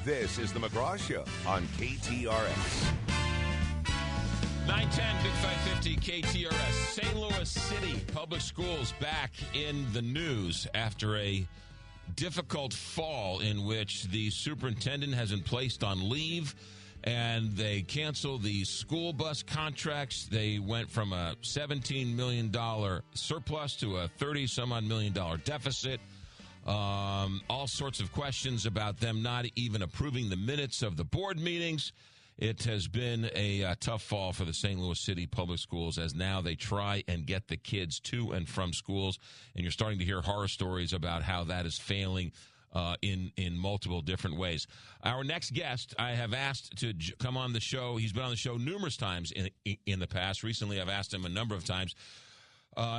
This is the McGraw Show on KTRS. 910, Big 550, KTRS. St. Louis City Public Schools back in the news after a difficult fall in which the superintendent has been placed on leave and they canceled the school bus contracts. They went from a $17 million surplus to a $30-some-odd million deficit. All sorts of questions about them not even approving the minutes of the board meetings. It has been a tough fall for the St. Louis City Public Schools as now they try and get the kids to and from schools. And you're starting to hear horror stories about how that is failing in multiple different ways. Our next guest I have asked to come on the show. He's been on the show numerous times in the past. Recently, I've asked him a number of times.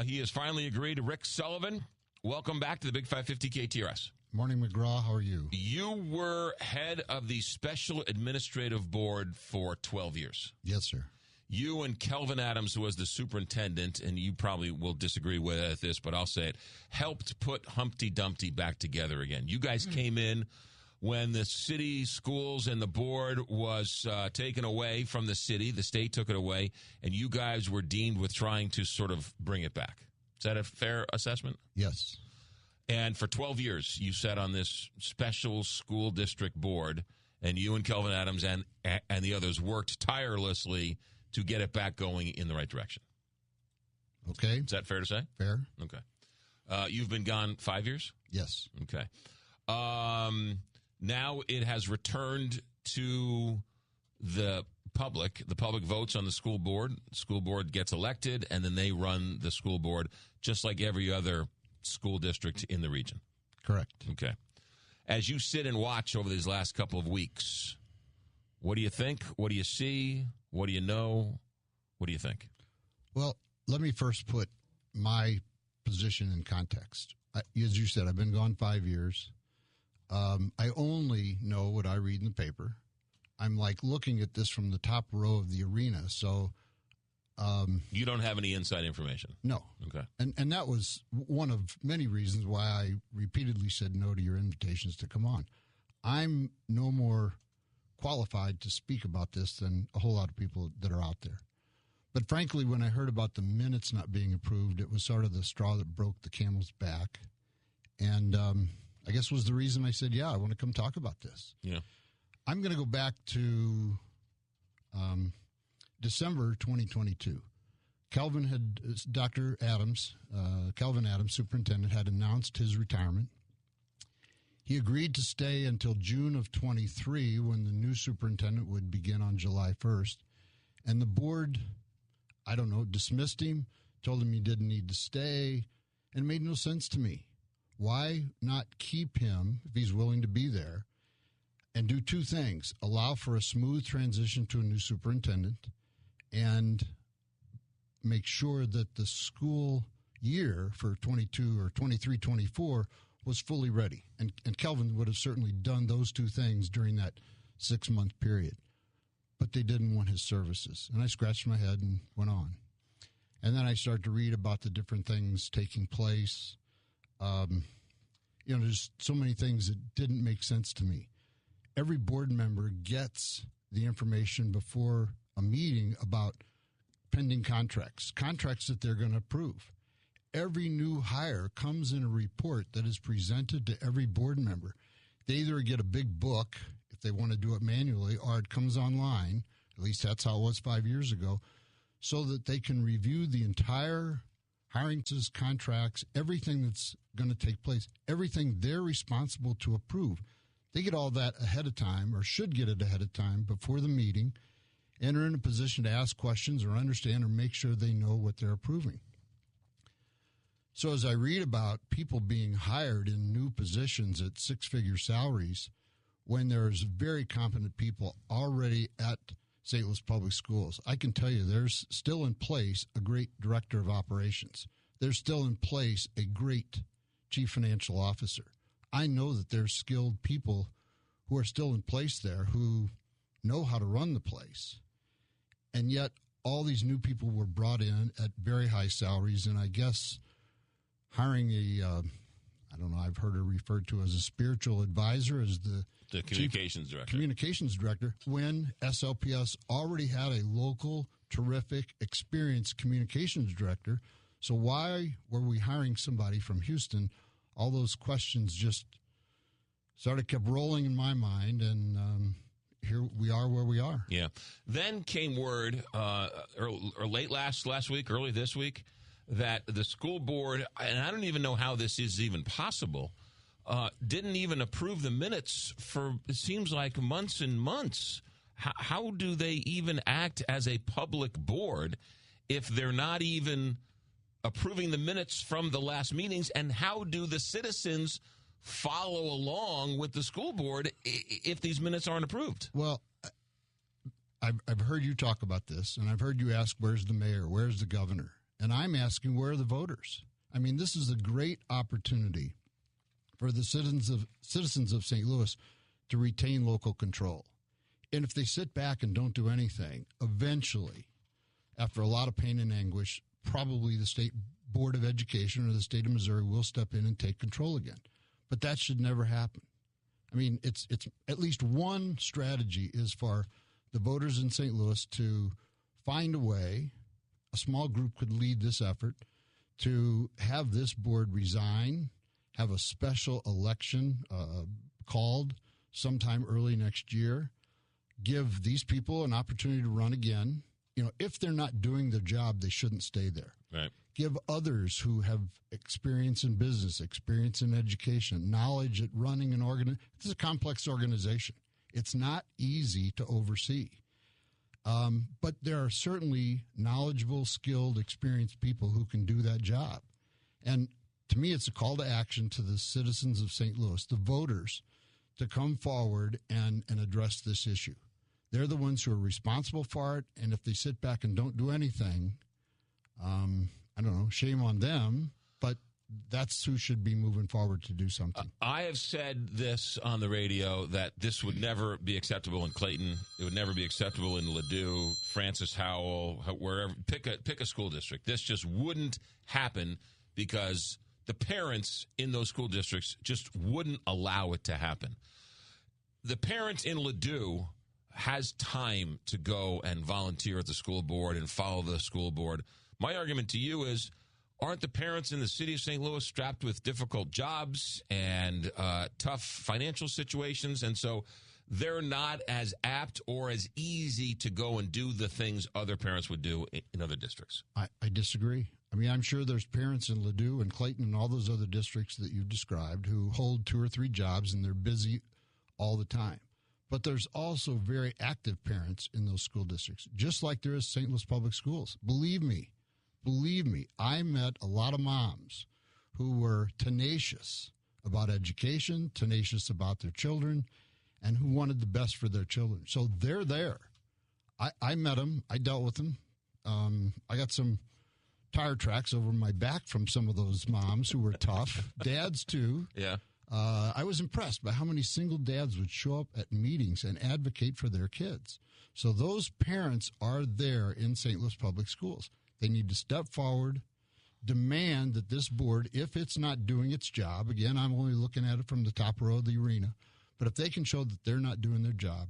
He has finally agreed. Rick Sullivan, welcome back to the Big 550 KTRS. Morning, McGraw. How are you? You were head of the Special Administrative Board for 12 years. Yes, sir. You and Kelvin Adams, who was the superintendent, and you probably will disagree with this, but I'll say it, helped put Humpty Dumpty back together again. You guys came in when the city, schools, and the board was taken away from the city. The state took it away, and you guys were deemed with trying to sort of bring it back. Is that a fair assessment? Yes. And for 12 years, you sat on this special school district board, and you and Kelvin Adams and the others worked tirelessly to get it back going in the right direction. Okay. Is that fair to say? Fair. Okay. You've been gone 5 years? Yes. Okay. Now it has returned to the public. The public votes on the school board. The school board gets elected, and then they run the school board just like every other school district in the region. Correct. Okay. As you sit and watch over these last couple of weeks, what do you think? What do you see? What do you know? What do you think? Well, let me first put my position in context. As you said, I've been gone 5 years. I only know what I read in the paper. I'm like looking at this from the top row of the arena, so you don't have any inside information? No. Okay. And that was one of many reasons why I repeatedly said no to your invitations to come on. I'm no more qualified to speak about this than a whole lot of people that are out there. But frankly, when I heard about the minutes not being approved, it was sort of the straw that broke the camel's back. And I guess was the reason I said, yeah, I want to come talk about this. Yeah. I'm going to go back to December 2022. Dr. Adams, Kelvin Adams, superintendent, had announced his retirement. He agreed to stay until June of 23 when the new superintendent would begin on July 1st. And the board, I don't know, dismissed him, told him he didn't need to stay, and it made no sense to me. Why not keep him if he's willing to be there and do two things: allow for a smooth transition to a new superintendent and make sure that the school year for 22 or 23-24 was fully ready. And Kelvin would have certainly done those two things during that 6-month period. But they didn't want his services. And I scratched my head and went on. And then I started to read about the different things taking place. There's so many things that didn't make sense to me. Every board member gets the information before a meeting about pending contracts that they're going to approve. Every new hire comes in a report that is presented to every board member. They either get a big book if they want to do it manually, or it comes online. At least that's how it was 5 years ago, so that they can review the entire hiring contracts, everything that's going to take place, everything they're responsible to approve. They get all that ahead of time, or should get it ahead of time before the meeting, and are in a position to ask questions or understand or make sure they know what they're approving. So as I read about people being hired in new positions at six-figure salaries, when there's very competent people already at St. Louis Public Schools, I can tell you there's still in place a great director of operations. There's still in place a great chief financial officer. I know that there's skilled people who are still in place there who know how to run the place. And yet all these new people were brought in at very high salaries, and I guess hiring a I don't know, I've heard her referred to as a spiritual advisor, as the communications director. Communications director, when SLPS already had a local, terrific, experienced communications director. So why were we hiring somebody from Houston? All those questions just sort of kept rolling in my mind, and here we are where we are. Yeah. Then came word, or late last week, early this week, that the school board, and I don't even know how this is even possible, didn't even approve the minutes for, it seems like, months and months. How do they even act as a public board if they're not even approving the minutes from the last meetings? And how do the citizens follow along with the school board if these minutes aren't approved? Well, I've heard you talk about this, and I've heard you ask, where's the mayor, where's the governor? And I'm asking, where are the voters? I mean, this is a great opportunity for the citizens of St. Louis to retain local control. And if they sit back and don't do anything, eventually, after a lot of pain and anguish, probably the State Board of Education or the state of Missouri will step in and take control again. But that should never happen. I mean, it's at least one strategy is for the voters in St. Louis to find a way, a small group could lead this effort, to have this board resign, have a special election called sometime early next year, give these people an opportunity to run again. You know, if they're not doing their job, they shouldn't stay there. Right. Give others who have experience in business, experience in education, knowledge at running an organization. This is a complex organization. It's not easy to oversee. But there are certainly knowledgeable, skilled, experienced people who can do that job. And to me, it's a call to action to the citizens of St. Louis, the voters, to come forward and address this issue. They're the ones who are responsible for it, and if they sit back and don't do anything, I don't know, shame on them, but that's who should be moving forward to do something. I have said this on the radio, that this would never be acceptable in Clayton. It would never be acceptable in Ladue, Francis Howell, wherever. Pick a school district. This just wouldn't happen because the parents in those school districts just wouldn't allow it to happen. The parents in Ladue has time to go and volunteer at the school board and follow the school board. My argument to you is, aren't the parents in the city of St. Louis strapped with difficult jobs and tough financial situations, and so they're not as apt or as easy to go and do the things other parents would do in other districts? I disagree. I mean, I'm sure there's parents in Ladue and Clayton and all those other districts that you've described who hold 2 or 3 jobs and they're busy all the time. But there's also very active parents in those school districts, just like there is St. Louis Public Schools. Believe me, I met a lot of moms who were tenacious about education, tenacious about their children, and who wanted the best for their children. So they're there. I met them. I dealt with them. I got some tire tracks over my back from some of those moms who were tough. Dads, too. Yeah. I was impressed by how many single dads would show up at meetings and advocate for their kids. So those parents are there in St. Louis Public Schools. They need to step forward, demand that this board, if it's not doing its job, again, I'm only looking at it from the top row of the arena, but if they can show that they're not doing their job,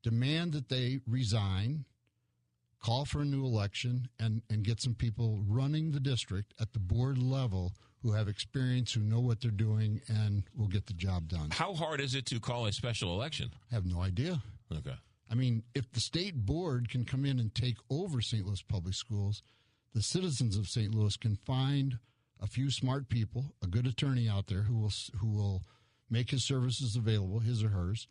demand that they resign, call for a new election, and get some people running the district at the board level who have experience, who know what they're doing, and will get the job done. How hard is it to call a special election? I have no idea. Okay. I mean, if the state board can come in and take over St. Louis Public Schools, the citizens of St. Louis can find a few smart people, a good attorney out there who will make his services available, his or hers,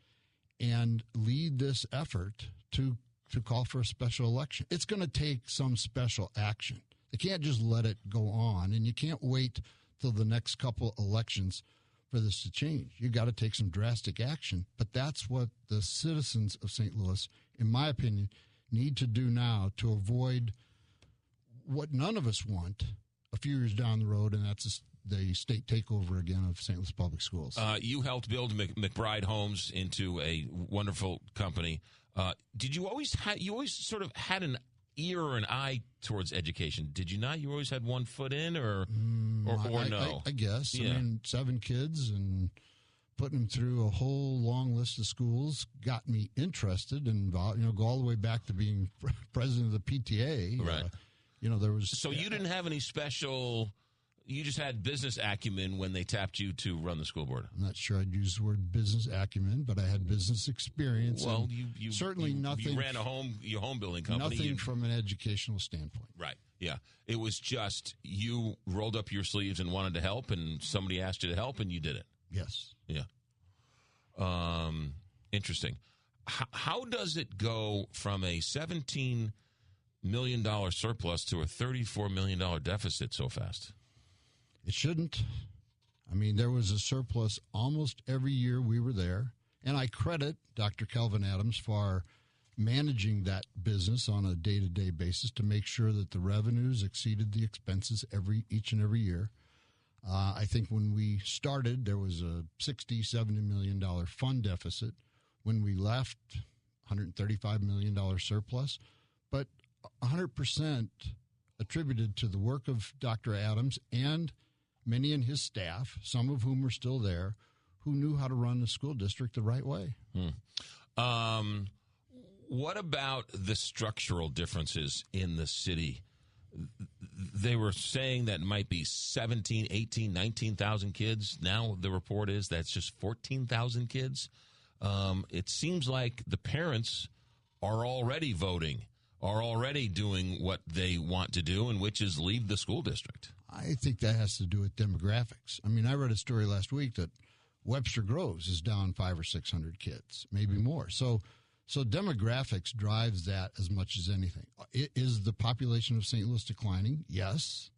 and lead this effort to call for a special election. It's going to take some special action. They can't just let it go on, and you can't wait till the next couple elections for this to change. You got to take some drastic action, but that's what the citizens of St. Louis, in my opinion, need to do now to avoid what none of us want a few years down the road, and that's the state takeover again of St. Louis Public Schools. You helped build McBride Homes into a wonderful company. Did you always sort of had an ear or an eye towards education, did you not? You always had one foot in, or no? I guess. Yeah. I mean, 7 kids and putting them through a whole long list of schools got me interested and go all the way back to being president of the PTA. Right. There was. So you didn't have any special. You just had business acumen when they tapped you to run the school board. I'm not sure I'd use the word business acumen, but I had business experience. Well, you certainly nothing. You ran your home building company. Nothing from an educational standpoint. Right. Yeah. It was just you rolled up your sleeves and wanted to help, and somebody asked you to help, and you did it. Yes. Yeah. Interesting. How does it go from a $17 million surplus to a $34 million deficit so fast? It shouldn't. I mean, there was a surplus almost every year we were there. And I credit Dr. Kelvin Adams for managing that business on a day-to-day basis to make sure that the revenues exceeded the expenses each and every year. I think when we started, there was a $60, $70 million fund deficit. When we left, $135 million surplus. But 100% attributed to the work of Dr. Adams and many in his staff, some of whom are still there, who knew how to run the school district the right way. What about the structural differences in the city? They were saying that might be 17, 18, 19,000 kids. Now the report is that's just 14,000 kids. It seems like the parents are already voting, are already doing what they want to do, and which is leave the school district. I think that has to do with demographics. I mean, I read a story last week that Webster Groves is down 500 or 600 kids, maybe more. So demographics drives that as much as anything. Is the population of St. Louis declining? Yes.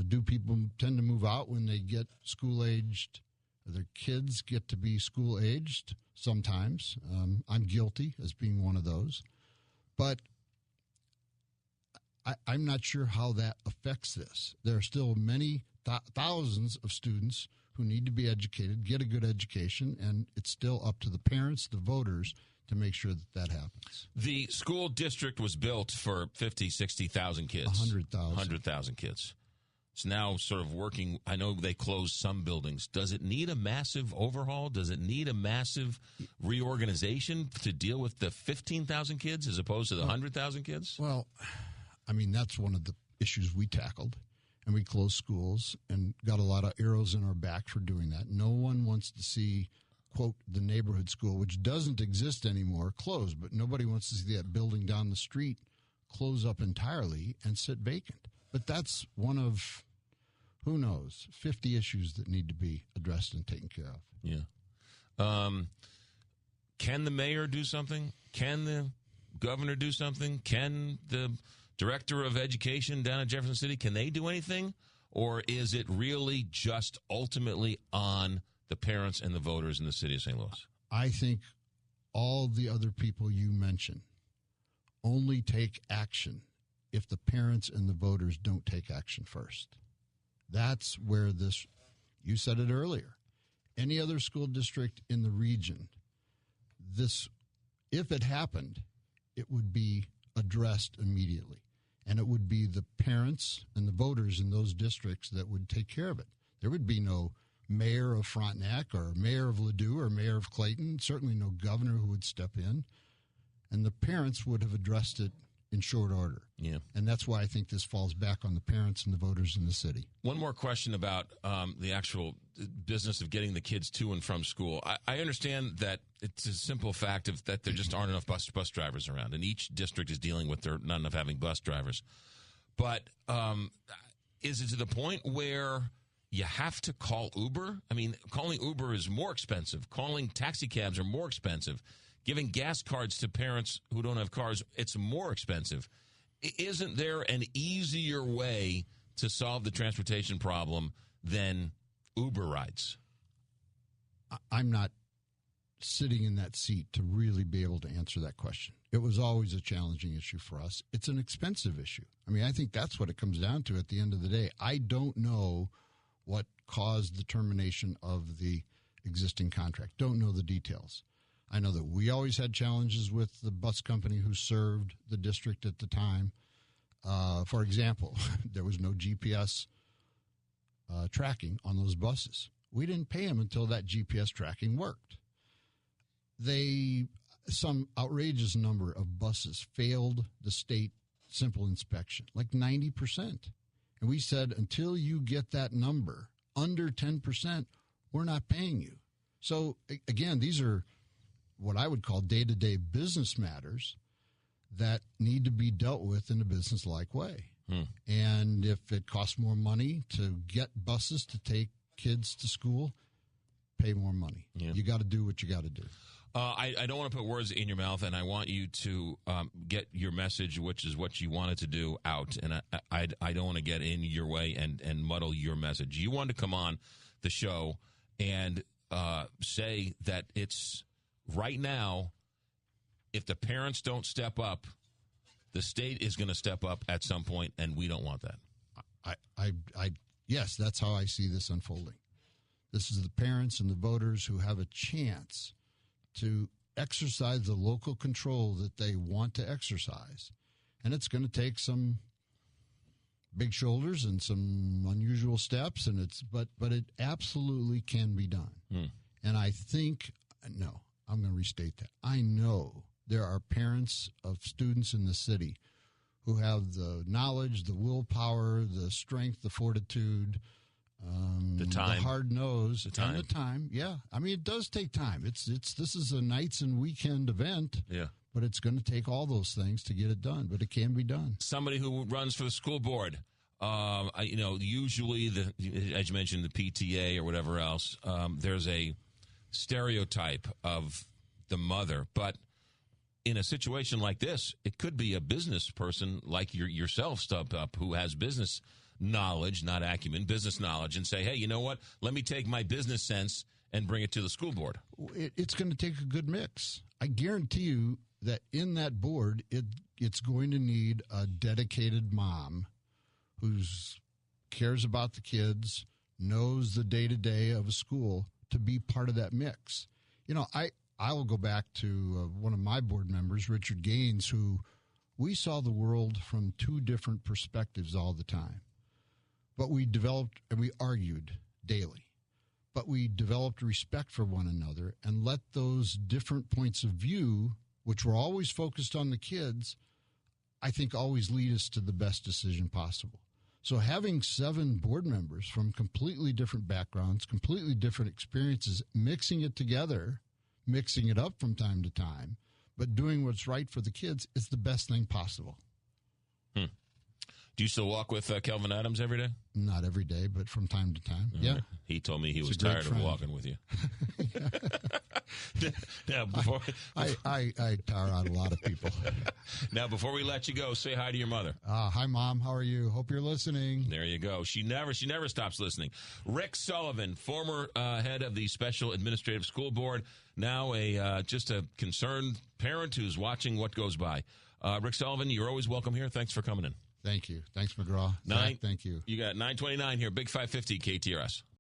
Do people tend to move out when they get school-aged? Their kids get to be school-aged sometimes. I'm guilty as being one of those. But I'm not sure how that affects this. There are still many thousands of students who need to be educated, get a good education, and it's still up to the parents, the voters, to make sure that happens. The school district was built for 50, 60,000 kids. 100,000. 100,000 kids. It's now sort of working. I know they closed some buildings. Does it need a massive overhaul? Does it need a massive reorganization to deal with the 15,000 kids as opposed to the 100,000 kids? Well, I mean, that's one of the issues we tackled. And we closed schools and got a lot of arrows in our back for doing that. No one wants to see, quote, the neighborhood school, which doesn't exist anymore, closed. But nobody wants to see that building down the street close up entirely and sit vacant. But that's one of, who knows, 50 issues that need to be addressed and taken care of. Yeah. Can the mayor do something? Can the governor do something? Can the director of education down in Jefferson City, can they do anything? Or is it really just ultimately on the parents and the voters in the city of St. Louis? I think all the other people you mentioned only take action if the parents and the voters don't take action first. That's where this, you said it earlier, any other school district in the region, this, if it happened, it would be addressed immediately. And it would be the parents and the voters in those districts that would take care of it. There would be no mayor of Frontenac or mayor of Ladue or mayor of Clayton, certainly no governor who would step in. And the parents would have addressed it in short order. Yeah. And that's why I think this falls back on the parents and the voters in the city. One more question about the actual business of getting the kids to and from school. I understand that it's a simple fact of that there just aren't enough bus drivers around, and each district is dealing with there not enough having bus drivers. But is it to the point where you have to call Uber? I mean, calling Uber is more expensive. Calling taxi cabs are more expensive. Giving gas cards to parents who don't have cars, it's more expensive. Isn't there an easier way to solve the transportation problem than Uber rides? I'm not sitting in that seat to really be able to answer that question. It was always a challenging issue for us. It's an expensive issue. I mean, I think that's what it comes down to at the end of the day. I don't know what caused the termination of the existing contract. Don't know the details. I know that we always had challenges with the bus company who served the district at the time. For example, there was no GPS tracking on those buses. We didn't pay them until that GPS tracking worked. Some outrageous number of buses failed the state simple inspection, like 90%. And we said, until you get that number under 10%, we're not paying you. So, again, these are what I would call day-to-day business matters that need to be dealt with in a business-like way. And if it costs more money to get buses to take kids to school, pay more money. Yeah. You got to do what you got to do. I don't want to put words in your mouth, and I want you to get your message, which is what you wanted to do, out. And I don't want to get in your way and muddle your message. You wanted to come on the show and say that it's right now, if the parents don't step up, the state is going to step up at some point, and we don't want that. Yes, that's how I see this unfolding. This is the parents and the voters who have a chance to exercise the local control that they want to exercise. And it's going to take some big shoulders and some unusual steps, but it absolutely can be done. And I think, no, I'm going to restate that. I know there are parents of students in the city who have the knowledge, the willpower, the strength, the fortitude, the time, the hard nose, and the time. Yeah, I mean, it does take time. This is a nights and weekend event. Yeah, but it's going to take all those things to get it done. But it can be done. Somebody who runs for the school board, usually as you mentioned, the PTA or whatever else. There's a stereotype of the mother, but in a situation like this, it could be a business person like yourself, step up, who has business knowledge, not acumen, business knowledge, and say, hey, you know what? Let me take my business sense and bring it to the school board. It's going to take a good mix. I guarantee you that in that board, it's going to need a dedicated mom who cares about the kids, knows the day-to-day of a school, to be part of that mix. You know, I will go back to one of my board members, Richard Gaines, who we saw the world from two different perspectives all the time. But we developed and we argued daily. But we developed respect for one another and let those different points of view, which were always focused on the kids, I think always lead us to the best decision possible. So having 7 board members from completely different backgrounds, completely different experiences, mixing it together, mixing it up from time to time, but doing what's right for the kids is the best thing possible. Do you still walk with Kelvin Adams every day? Not every day, but from time to time. All yeah. Right. He told me he was tired of walking with you. Now, before I tire out a lot of people. Now, before we let you go, say hi to your mother. Hi, Mom. How are you? Hope you're listening. There you go. She never stops listening. Rick Sullivan, former head of the Special Administrative School Board, now just a concerned parent who's watching what goes by. Rick Sullivan, you're always welcome here. Thanks for coming in. Thank you. Thanks, McGraw. Zach, thank you. You got 929 here, Big 550 KTRS.